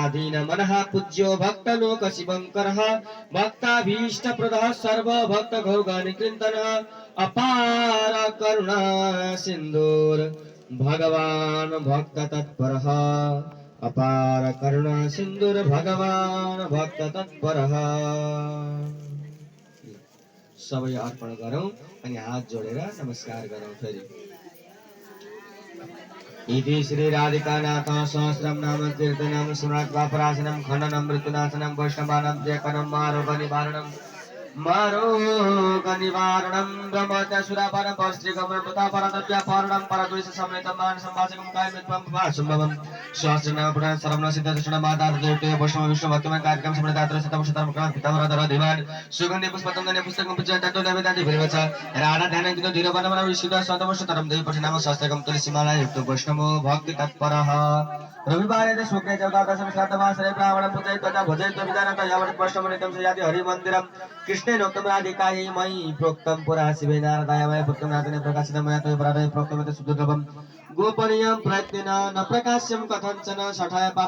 स्वाधीन मनः पूज्यो भक्तलोक शिवङ्करः भक्ताभीष्टप्रदः सर्वभक्त गौगणकीर्तनः अपार करुणा सिन्धुर भगवान भक्त तत्परः अपार करुणा सिन्धुर भगवान भक्त तत्परः। सबै अर्पण गरौँ अनि हात जोडेर नमस्कार गरौँ। फेरि इति श्री राधिकानाथ सहस्रम नाम कीर्तनम स्मृत वापरासनम खननम मृत्युनाशनम वैष्णवानां त्यकनम मारोग निवारणम ब्रह्मत्यासुरापारं परस्त्रीगमनं प्रतापरतव्यापारणं परद्वेष समेतं मान संवाचकं कायमित्वं भासुम्भवं सहस्रनाम पुराण सरवण सिद्ध दर्शन माता देवते वैष्णव विष्णु भक्तिमय कार्यक्रम समृद्धात्र शतम शतम पुराण पितामहर धीमान सुगंधि पुष्पतंगने पुस्तकं पूज्य तत्व नवेदाति विरवच राधा ध्यान किनो धीर बनवन विशुद्ध सतमश तरम देव पठनाम शास्त्रकं तुलसीमाला युक्त वैष्णवो भक्ति तत्परः। रविवार यदि शुक्ले चौदशमी श्राद्धमासरे ब्राह्मणं पूजयित्वा तथा भजयित्वा विधानतः यावत् वैष्णवनित्यं सयाति हरिमन्दिरं कृष्णेनोक्तं राधिकायै मयि प्रोक्तं पुरा शिवे नारदाय मया प्रोक्तं नाथने प्रकाशितं मया तव परादय प्रोक्तमिति शुद्धद्रवं गोपनीयं प्रयत्नेन न प्रकाश्यं कथञ्चन शठाय पाप